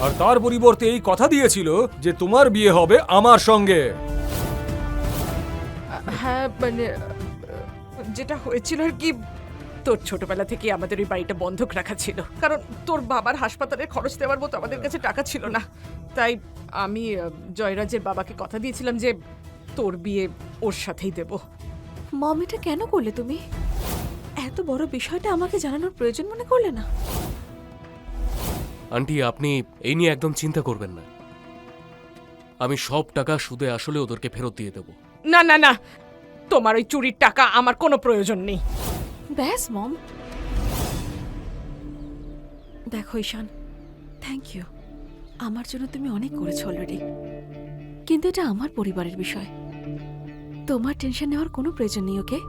আর তার পরিবর্তে এই কথা দিয়েছিল যে তোমার বিয়ে হবে আমার সঙ্গে। হ্যাঁ, মানে যেটা হয়েছিল আর কি, তোর ছোটবেলা থেকে আমাদের ওই বাড়িটা বন্ধক রাখা ছিল, কারণ তোর বাবার হাসপাতালের খরচ দেওয়ার মতো আমাদের কাছে টাকা ছিল না। তাই আমি জয়রাজের বাবাকে কথা দিয়েছিলাম যে তোর বিয়ে ওর সাথেই দেব। মম, এটা কেন করলে তুমি? এত বড় বিষয়টা আমাকে জানানোর প্রয়োজন মনে করলে না? আন্টি, আপনি এই নিয়ে একদম চিন্তা করবেন না, আমি সব টাকা সুদে আসলে ওদেরকে ফেরত দিয়ে দেব। না না না, তোমার ওই চুরির টাকা আমার কোনো প্রয়োজন নেই। ব্যাস মম, দেখো ঈশান, থ্যাংক ইউ, আমার জন্য তুমি অনেক করেছো অলরেডি, কিন্তু এটা আমার পরিবারের বিষয়, তোমার টেনশন নেওয়ার কোনো প্রয়োজন নেই, ওকে?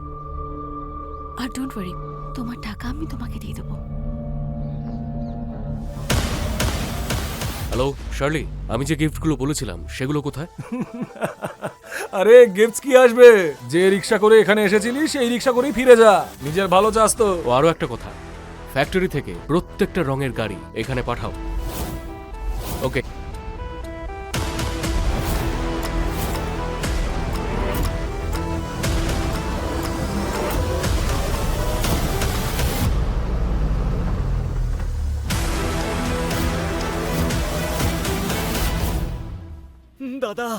আর ডোন্ট ওয়ারি, তোমার টাকা আমি তোমাকে দিয়ে দেবো। হ্যালো শার্লি, আমি যে গিফটগুলো বলেছিলাম সেগুলো কোথায়? আরে গিফটস কি আসবে, যে রিক্সা করে এখানে এসেছিলি সেই রিক্সা করেই ফিরে যা, নিজের ভালো চাস তো। ও আরো একটা কথা, ফ্যাক্টরি থেকে প্রত্যেকটা রঙের গাড়ি এখানে পাঠাও, ওকে? দাদা,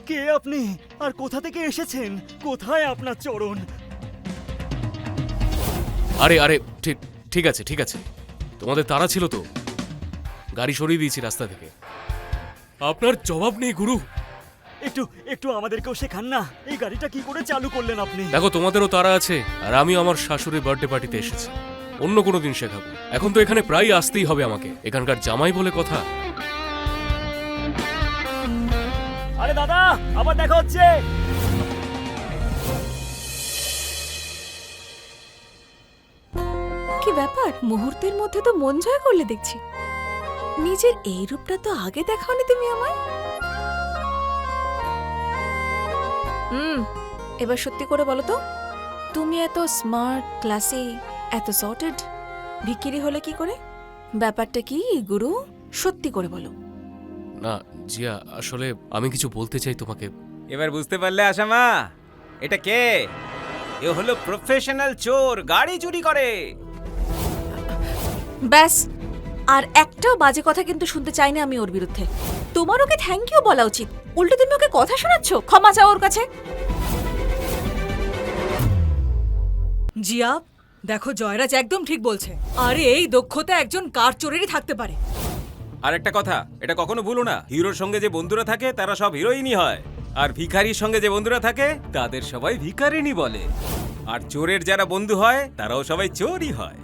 কে আপনি আর কোথা থেকে এসেছেন? কোথায় আপনার চরণ? আরে আরে ঠিক ঠিক আছে ঠিক আছে, তোমাদের তাড়া ছিল তো, গাড়ি সরিয়ে দিয়েছি রাস্তা থেকে। আপনার জবাব নেই গুরু। একটু একটু আমাদেরকেও শেখান না, এই গাড়িটা কি করে চালু করলেন আপনি? দেখো, তোমাদেরও তাড়া আছে, আর আমিও আমার শাশুড়ির বার্থডে পার্টিতে এসেছি। অন্য কোনো দিন শেখাবো, এখন তো এখানে প্রায় আসতেই হবে আমাকে, এখানকার জামাই বলে কথা। আরে দাদা, আবার দেখা হচ্ছে। কি ব্যাপার, মুহূর্তের মধ্যে তো মন জয় করলে দেখছি। নিজের এই রূপটা তো আগে দেখাওনি তুমি আমায়। এবার সত্যি করে বলো তো, তুমি এত স্মার্ট, ক্লাসি, এত সর্টেড, ভিকিরি হলে কি করে? ব্যাপারটা কি গুরু, সত্যি করে বলো। না জিয়া, আসলে আমি কিছু বলতে চাই তোমাকে। এবার বুঝতে পারলে আশামা, এটা কে? এ হলো প্রফেশনাল চোর, গাড়ি চুরি করে। ব্যাস, আর একটাও বাজে কথা কিন্তু শুনতে চাই না আমি ওর বিরুদ্ধে। তোমার ওকে থ্যাংক ইউ বলা উচিত, উল্টো তুমি ওকে কথা শোনাচ্ছ। ক্ষমা চাও ওর কাছে। জিয়া, দেখো জয়রাজ একদম ঠিক বলছে। আরে এই দক্ষতা একজন কার চোরেরই থাকতে পারে। আর একটা কথা, এটা কখনো ভুলো না, হিরোর সঙ্গে যে বন্ধুরা থাকে তারা সব হিরোইনই হয়, আর ভিখারির সঙ্গে যে বন্ধুরা থাকে তাদের সবাই ভিখারিনী বলে। আর চোরের যারা বন্ধু হয় তারাও সবাই চোরই হয়।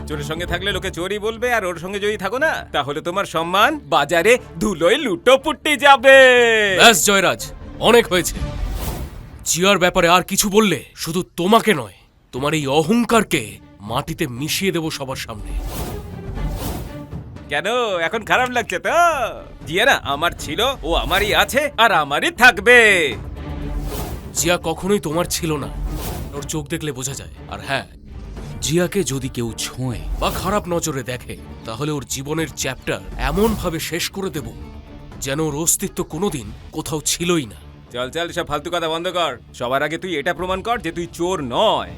চোরের সঙ্গে থাকলে লোকে চোরই বলবে, আর ওর সঙ্গে যদি থাকো না তাহলে তোমার সম্মান বাজারে ধুলোয় লুটো পুট্টি যাবে। ব্যাস জয়রাজ, অনেক হয়েছে। জিয়ার ব্যাপারে আর কিছু বললে শুধু তোমাকে নয়, তোমার এই অহংকারকে মাটিতে মিশিয়ে দেব সবার সামনে। কেন এখন খারাপ লাগছে তো? জিয়া না আমার ছিল, ও আমারই আছে আর আমারই থাকবে। জিয়া কখনোই তোমার ছিল না, ওর চোখ দেখলে বোঝা যায়। আর হ্যাঁ, জিয়াকে যদি কেউ ছোঁয় বা খারাপ নজরে দেখে, তাহলে ওর জীবনের চ্যাপ্টার এমন ভাবে শেষ করে দেব যেন ওর অস্তিত্ব কোনোদিন কোথাও ছিলই না। চল চল, সব ফালতু কথা বন্ধ কর। সবার আগে তুই এটা প্রমাণ কর যে তুই চোর নয়।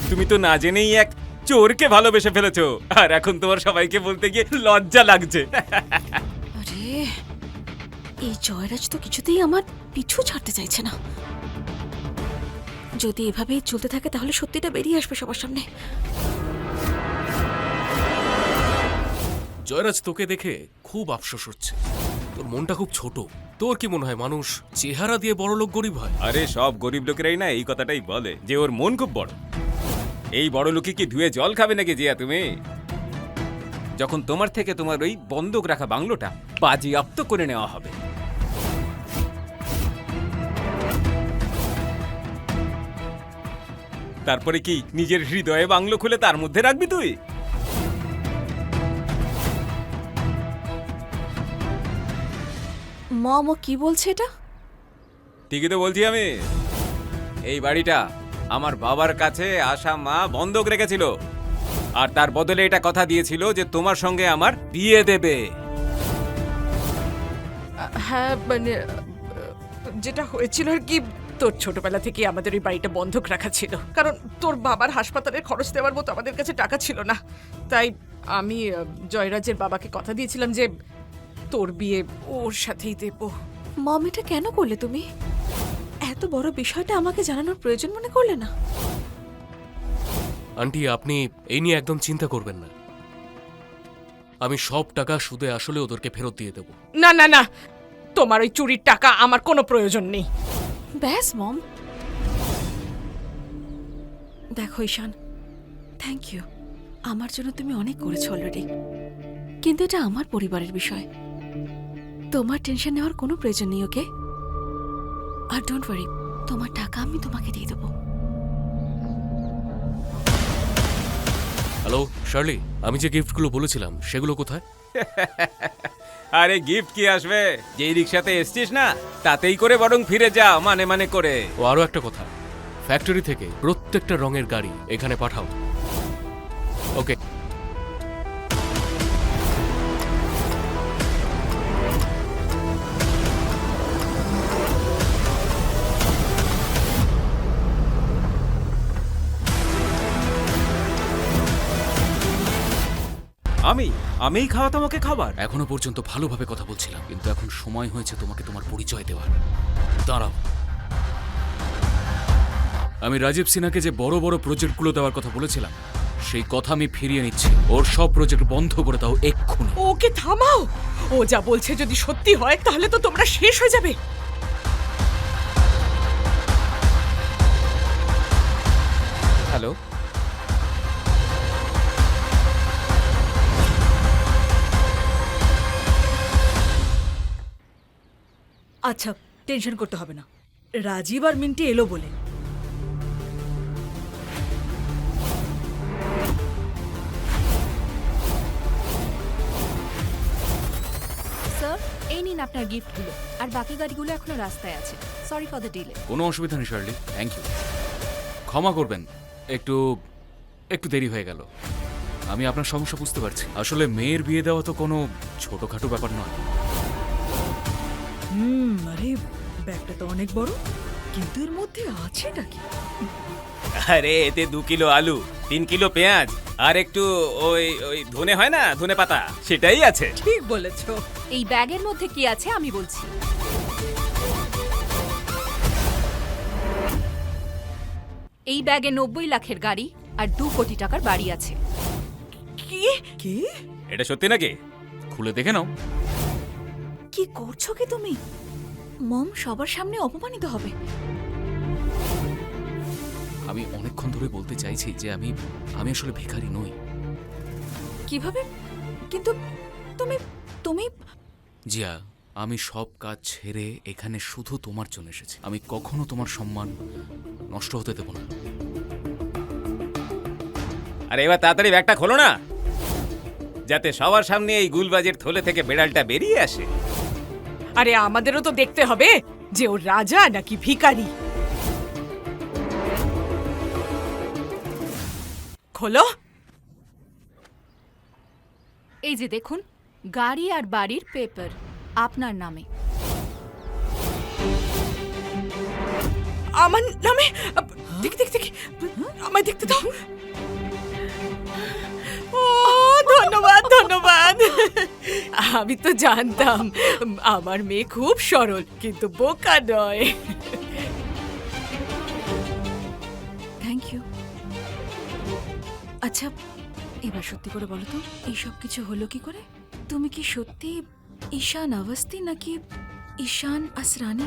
তুমি তো না জেনেই এক চোরকে ভালোবেসে ফেলেছো, আর এখন তোমার সবাইকে বলতে গিয়ে লজ্জা লাগছে। আরে, এই জয়রাজ তো কিছুতেই আমার পিছু ছাড়তে চাইছে না। যদি এভাবেই চলতে থাকে তাহলে সত্যিটা বেরিয়ে আসবে সবার সামনে। জয়রাজ, তোকে দেখে খুব আফসোস হচ্ছে। তোর মনটা খুব ছোট। তোর কি মনে হয় মানুষ চেহারা দিয়ে বড় লোক গরিব হয়? আরে সব গরিব লোকেরাই না এই কথাটাই বলে যে ওর মন খুব বড়। এই বড় লোকে কি ধুয়ে জল খাবে নাকি জিয়া তুমি? যখন তোমার থেকে তোমার ওই বন্ধক রাখা বাংলোটা বাজেয়াপ্ত করে নেওয়া হবে, তারপরে কি নিজের হৃদয়ে বাংলো খুলে তার মধ্যে রাখবি তুই? মম, ও কি বলছে এটা? ঠিকই তো বলছি আমি। এই বাড়িটা আমার বাবার কাছে আশা মা বন্ধক রেখেছিল, আর তার বদলে এটা কথা দিয়েছিল যে তোমার সঙ্গে আমার বিয়ে দেবে। হ্যাঁ মানে যেটা হয়েছিল আর কি, তোর ছোটবেলা থেকে আমাদের ওই বাড়িটা বন্ধক রাখা ছিল, কারণ তোর বাবার হাসপাতালের খরচ দেওয়ার মতো আমাদের কাছে টাকা ছিল না। তাই আমি জয়রাজের বাবাকে কথা দিয়েছিলাম যে তোর বিয়ে ওর সাথেই দেব। মম, এটা কেন করলে তুমি? এত বড় বিষয়টা আমাকে জানানোর প্রয়োজন মনে করলে না? আন্টি, আপনি এই নিয়ে একদম চিন্তা করবেন না। আমি সব টাকা সুদে আসলে ওদেরকে ফেরত দিয়ে দেব। না না না, তোমার ওই চুরির টাকা আমার কোনো প্রয়োজন নেই। ব্যাস মম, দেখো ঈশান, থ্যাংক ইউ। আমার জন্য তুমি অনেক করেছো অলরেডি, কিন্তু এটা আমার পরিবারের বিষয়। তোমার টেনশন নেওয়ার কোনো প্রয়োজন নেই, ওকে? আর ডোন্ট ওয়ারি, তোমার টাকা আমি তোমাকে দিয়ে দেবো। হ্যালো শার্লি, আমি যে গিফটগুলো বলেছিলাম সেগুলো কোথায়? আরে গিফট কি আসবে, যেই রিক্সাতে এসছিস না তাতেই করে বরং ফিরে যা মানে মানে করে। ও আরো একটা কথা, ফ্যাক্টরি থেকে প্রত্যেকটা রঙের গাড়ি এখানে পাঠাও, ওকে? আমিই খাওয়াতাম ওকে খাবার। এখনো পর্যন্ত ভালোভাবে কথা বলছিলাম, কিন্তু এখন সময় হয়েছে তোমাকে তোমার পরিচয় দেওয়ার। দাঁড়াও, আমি রাজীব সিনহাকে যে বড় বড় প্রজেক্টগুলো দেওয়ার কথা বলেছিলাম, সেই কথা আমি ফিরিয়ে নিচ্ছি। ওর সব প্রজেক্ট বন্ধ করে দাও এক্ষুনি। ওকে থামাও। ও যা বলছে যদি সত্যি হয় তাহলে তো তোমরা শেষ হয়ে যাবে। হ্যালো, আচ্ছা, টেনশন করতে হবে না, রাজীব আর মিন্টি এলো বলে। স্যার, এই নিন আপনার গিফটগুলো, আর বাকি গাড়িগুলো এখনো রাস্তায় আছে। Sorry for the delay. কোনো অসুবিধা নেই শার্লি, থ্যাংক ইউ। ক্ষমা করবেন, একটু একটু দেরি হয়ে গেল। আমি আপনার সমস্যা বুঝতে পারছি। আসলে মেয়ের বিয়ে দেওয়া তো কোনো ছোটখাটো ব্যাপার নয়। আরে ব্যাগটা তো অনেক বড়, কিন্তু এর মধ্যে আছেটা কি? আরে এতে 2 কিলো আলু, 3 কিলো পেঁয়াজ আর একটু ওই ওই ধনে হয় না, ধনে পাতা, সেটাই আছে। ঠিক বলেছো। এই ব্যাগের মধ্যে কি আছে আমি বলছি। এই ব্যাগে 90 লাখের গাড়ি আর 2 কোটি টাকার বাড়ি আছে। কি কি এটা সত্যি নাকি? খুলে দেখে নাও। কি করছো কি তুমি? মম সবার সামনে অপমানিত হবে। আমি অনেকক্ষণ ধরে বলতে চাইছি যে আমি আসলে ভিখারি নই। কিভাবে? কিন্তু তুমি তুমি জিয়া, আমি সব কাজ ছেড়ে এখানে শুধু তোমার জন্য এসেছি। আমি কখনো তোমার সম্মান নষ্ট হতে দেব না। আরে এবার তাড়াতাড়ি ব্যাগটা খোলো না, যাতে সবার সামনে এই গুলবাজের থলে থেকে বেড়ালটা বেরিয়ে আসে। আরে আমাদেরও তো দেখতে হবে যে ও রাজা নাকি ভিখারি। খোলো। এই যে দেখুন, গাড়ি আর বাড়ির পেপার আপনার নামে। আমার নামে? দেখ দেখ দেখ, আমায় দেখতে দাও। ও ধন্যবাদ ধন্যবাদ। আমি তো জানতাম আমার মেয়ে খুব সরল, কিন্তু বোকা নয়। Thank you. আচ্ছা, এবার সত্যি করে বলো তো, এইসব কিছু হলো কি করে? তুমি কি সত্যি ঈশান আওয়াস্তি নাকি ঈশান আসরানি?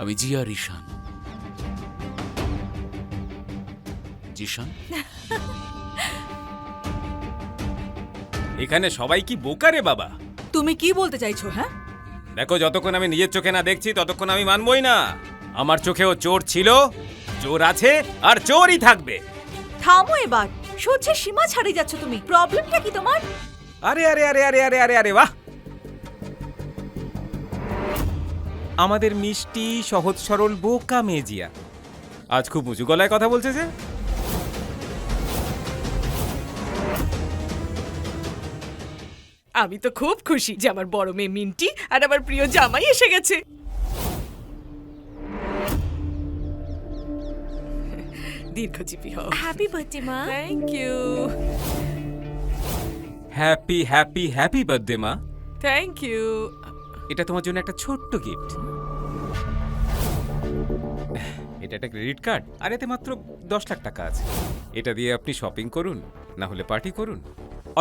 আমি জিয়া রিশান। জিশান? এখানে সবাই কি বোকা রে বাবা? তুমি কি বলতে চাইছো? হ্যাঁ, দেখো, যতক্ষণ আমি নিজের চোখে না দেখছি ততক্ষণ আমি মানবই না। আমার চোখেও চোর ছিল, চোর আছে, আর চোরই থাকবে। থামো এবার, সহ্যের সীমা ছাড়িয়ে যাচ্ছ তুমি। প্রবলেমটা কি তোমার? আরে আরে আরে আরে আরে আরে আরে বাহ! আমাদের মিষ্টি সহজ সরল বোকা মেজিয়া আজ খুব উঁচু গলায় কথা বলছে যে। আমি তো খুব খুশি যে আমার বড় মেয়ে মিন্টি আর আমার প্রিয় জামাই এসে গেছে। দীর্ঘজীবী হও। হ্যাপি বার্থডে মা। Thank you. Happy happy happy birthday মা। Thank you. এটা তোমার জন্য একটা ছোট্ট গিফট। এটা একটা ক্রেডিট কার্ড, আর এতে মাত্র 10 লাখ টাকা আছে। এটা দিয়ে আপনি শপিং করুন, না হলে পার্টি করুন,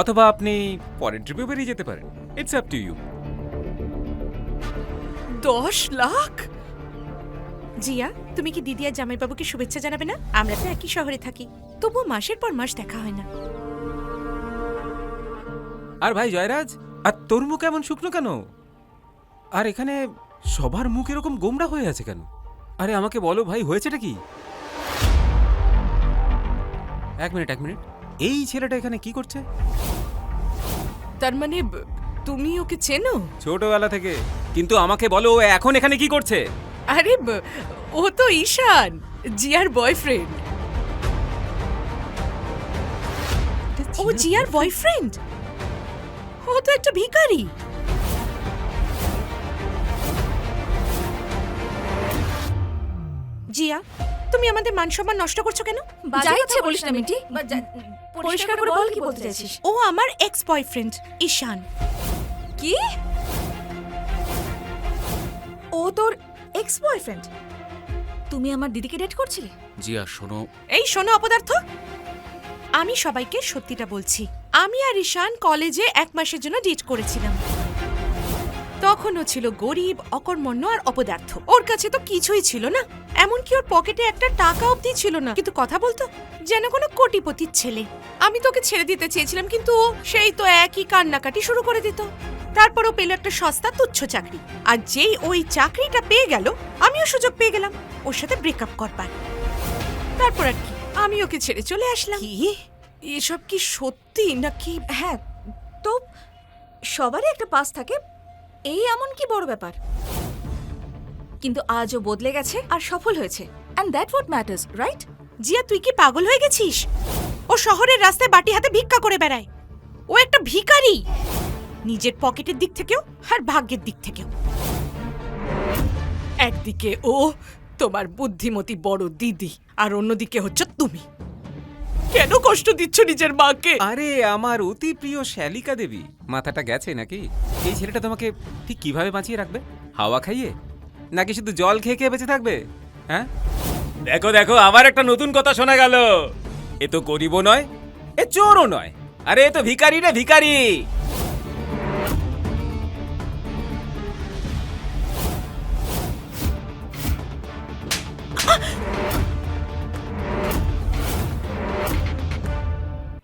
অথবা আপনি পরের ট্রিপে বেরিয়ে যেতে পারেন। It's up to you. 10 lakh? Zia, তুমি কি দিদি আর জামাইবাবুকে শুভেচ্ছা জানাবে না? আমরা তো একই শহরে থাকি, তবুও মাসের পর মাস দেখা হয় না। আর ভাই জয়রাজ, আর তোর মুখ এমন শুকনো কেন? আর এখানে সবার মুখ এরকম গোমড়া হয়ে আছে কেন? আরে আমাকে বলো ভাই, হয়েছেটা কি? এক মিনিট, এই ছেলেটা এখানে কি করছে? তার মানে তুমি ওকে চেনো? ছোটবেলা থেকে। কিন্তু আমাকে বলো, ও এখন এখানে কি করছে? আরে ও তো ঈশান, জিয়ার বয়ফ্রেন্ড। ও জিয়ার বয়ফ্রেন্ড? ও তো একটা ভিখারি। জিয়া, তুমি আমাদের মান সম্মান নষ্ট করছো কেন? যা ইচ্ছে বলিস না মিন্টি, পরিষ্কার করে বল কি বলতে চাইছিস। ও আমার এক্স বয়ফ্রেন্ড ঈশান। কি? ও তোর এক্স বয়ফ্রেন্ড? তুমি আমার দিদিকে ডেট করছিলে? জিয়া শোনো, এই শোনো অপদার্থ, আমি সবাইকে সত্যিটা বলছি। আমি আর ঈশান কলেজে 1 মাসের জন্য ডেট করেছিলাম। তখনও ছিল গরিব, অকর্মণ্য আর অপদার্থ। ওর কাছে তো কিছুই ছিল না, এমনকি ওর পকেটে একটা টাকা অবধি ছিল না, কিন্তু কথা বলতো যেন কোনো কোটিপতির ছেলে। আমি তোকে ছেড়ে দিতে চেয়েছিলাম, কিন্তু ও সেই তো একই কান্নাকাটি শুরু করে দিত। তারপরও পেল একটা সস্তা তুচ্ছ চাকরি, আর যেই ওই চাকরিটা পেয়ে গেল, আমিও সুযোগ পেয়ে গেলাম ওর সাথে ব্রেকআপ করবার। তারপর আর কি, আমি ওকে ছেড়ে চলে আসলাম। কি? এসব কি সত্যি নাকি? হ্যাঁ, তো সবারই একটা পাস থাকে, এই এমন কি বড় ব্যাপার? কিন্তু আজও বদলে গেছে আর সফল হয়েছে, and that what matters, right? Zia, তুই কি পাগল হয়ে গেছিস? ও শহরের রাস্তায় বাটি হাতে ভিক্ষা করে বেড়ায়। ও একটা ভিখারি, নিজের পকেটের দিক থেকেও আর ভাগ্যের দিক থেকেও। একদিকে ও তোমার বুদ্ধিমতী বড় দিদি, আর অন্যদিকে হচ্ছে তুমি। কেন কষ্ট দিচ্ছ নিজের মাকে? আরে আমার অতি প্রিয় শ্যালিকা দেবী, মাথাটা গেছে নাকি? এই ছেলেটা তোমাকে ঠিক কিভাবে বাঁচিয়ে রাখবে? হাওয়া খাইয়ে, নাকি শুধু জল খেয়ে খেয়ে বেঁচে থাকবে? হ্যাঁ, দেখো দেখো, আবার একটা নতুন কথা শোনা গেল। এ তো গরিবও নয়, এ চোরও নয়, আরে এ তো ভিখারি রে ভিখারি।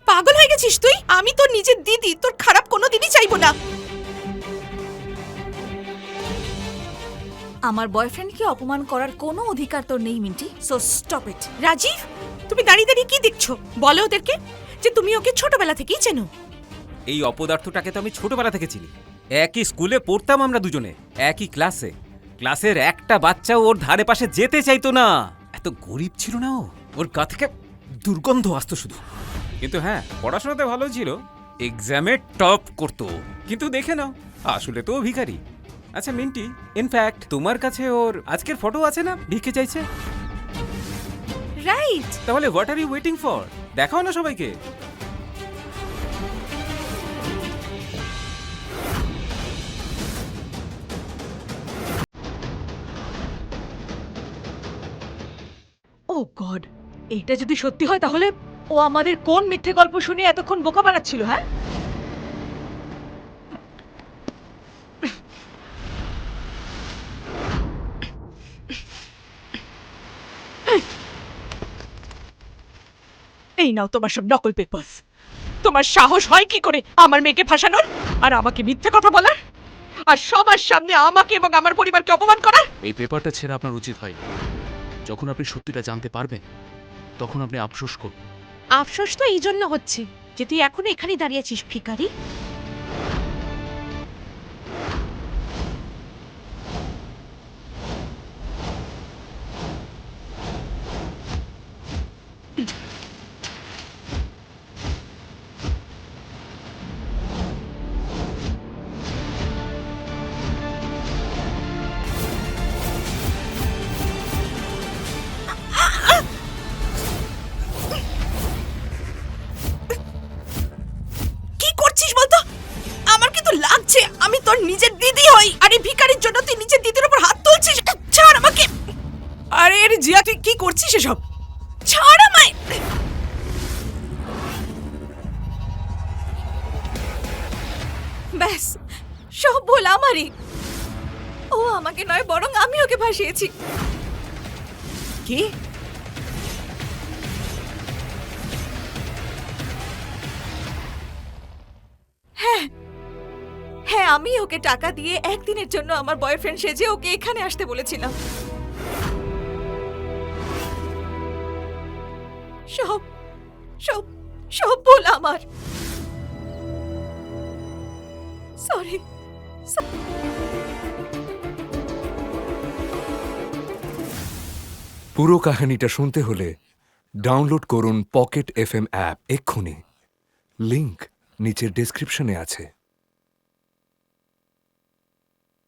পাগল হয়ে গেছিস তুই? আমি তোর নিজের দিদি, তোর খারাপ কোনো দিনই চাইবো না। আমার বয়ফ্রেন্ডকে অপমান করার কোনো অধিকার তোর নেই minty, so stop it. Rajib, তুমি দাঁড়িয়ে দাঁড়িয়ে কি দেখছো? বলো ওদেরকে যে তুমি ওকে ছোটবেলা থেকেই চেনো। এই অপদার্থটাকে তো আমি ছোটবেলা থেকে চিনি। একই স্কুলে পড়তাম আমরা দুজনে, একই ক্লাসে। ক্লাসের একটা বাচ্চাও ওর ধারে পাশে যেতে চাইতো না। এত গরিব ছিল না ও, ওর গা থেকে দুর্গন্ধ আসতো শুধু। কিন্তু হ্যাঁ, পড়াশোনাতে ভালো ছিল, এক্সামে টপ করতো। কিন্তু দেখে নাও, আসলে তো ও ভিখারি। আচ্ছা মিন্টি, ইনফ্যাক্ট তোমার কাছে ওর আজকের ফটো আছে না, ভিক্ষে চাইছে? রাইট। তাহলে what are you waiting for? দেখাও না সবাইকে। ও গড, এটা যদি সত্যি হয় তাহলে ও আমাদের কোন মিথ্যে গল্প শুনে এতক্ষণ বোকা বানাচ্ছিল? হ্যাঁ, এই নাও তোমার সব নকল পেপারস। তোমার সাহস হয় কি করে আমার মেয়েকে ফাঁসানোর, আর আমাকে মিথ্যে কথা বলার, আর সবার সামনে আমাকে এবং আমার পরিবারকে অপমান করার? এই পেপারটা ছেড়ে আপনার উচিত হয়। যখন আপনি সত্যিটা জানতে পারবেন, তখন আপনি আফসোস করুন। আফসোস তো এই জন্য হচ্ছে যে তুই এখনো এখানে দাঁড়িয়ে আছিস ভিখারি। কি করছিস বলতো? আমার কিন্তু লাগছে আমি তোর নিজের দিদি হই, আর এই ভিখারির জন্য তুই নিজের দিদির উপর হাত তুলছিস। ছাড় আমাকে। আরে আরে জিয়া, তুই কি করছিস এসব? ছাড় আমায়। ব্যাস, সব ভুল আমারই। ও আমাকে নয়, বরং আমি ওকে ফাঁসিয়েছি। কি? হ্যাঁ, আমি ওকে টাকা দিয়ে একদিনের জন্য আমার বয়ফ্রেন্ড সেজে ওকে এখানে আসতে বলেছিলাম। সব সব সব ভুল আমার। সরি। পুরো কাহিনীটা শুনতে হলে ডাউনলোড করুন পকেট FM অ্যাপ এক্ষুনি। লিংক নিচের ডেসক্রিপশনে আছে।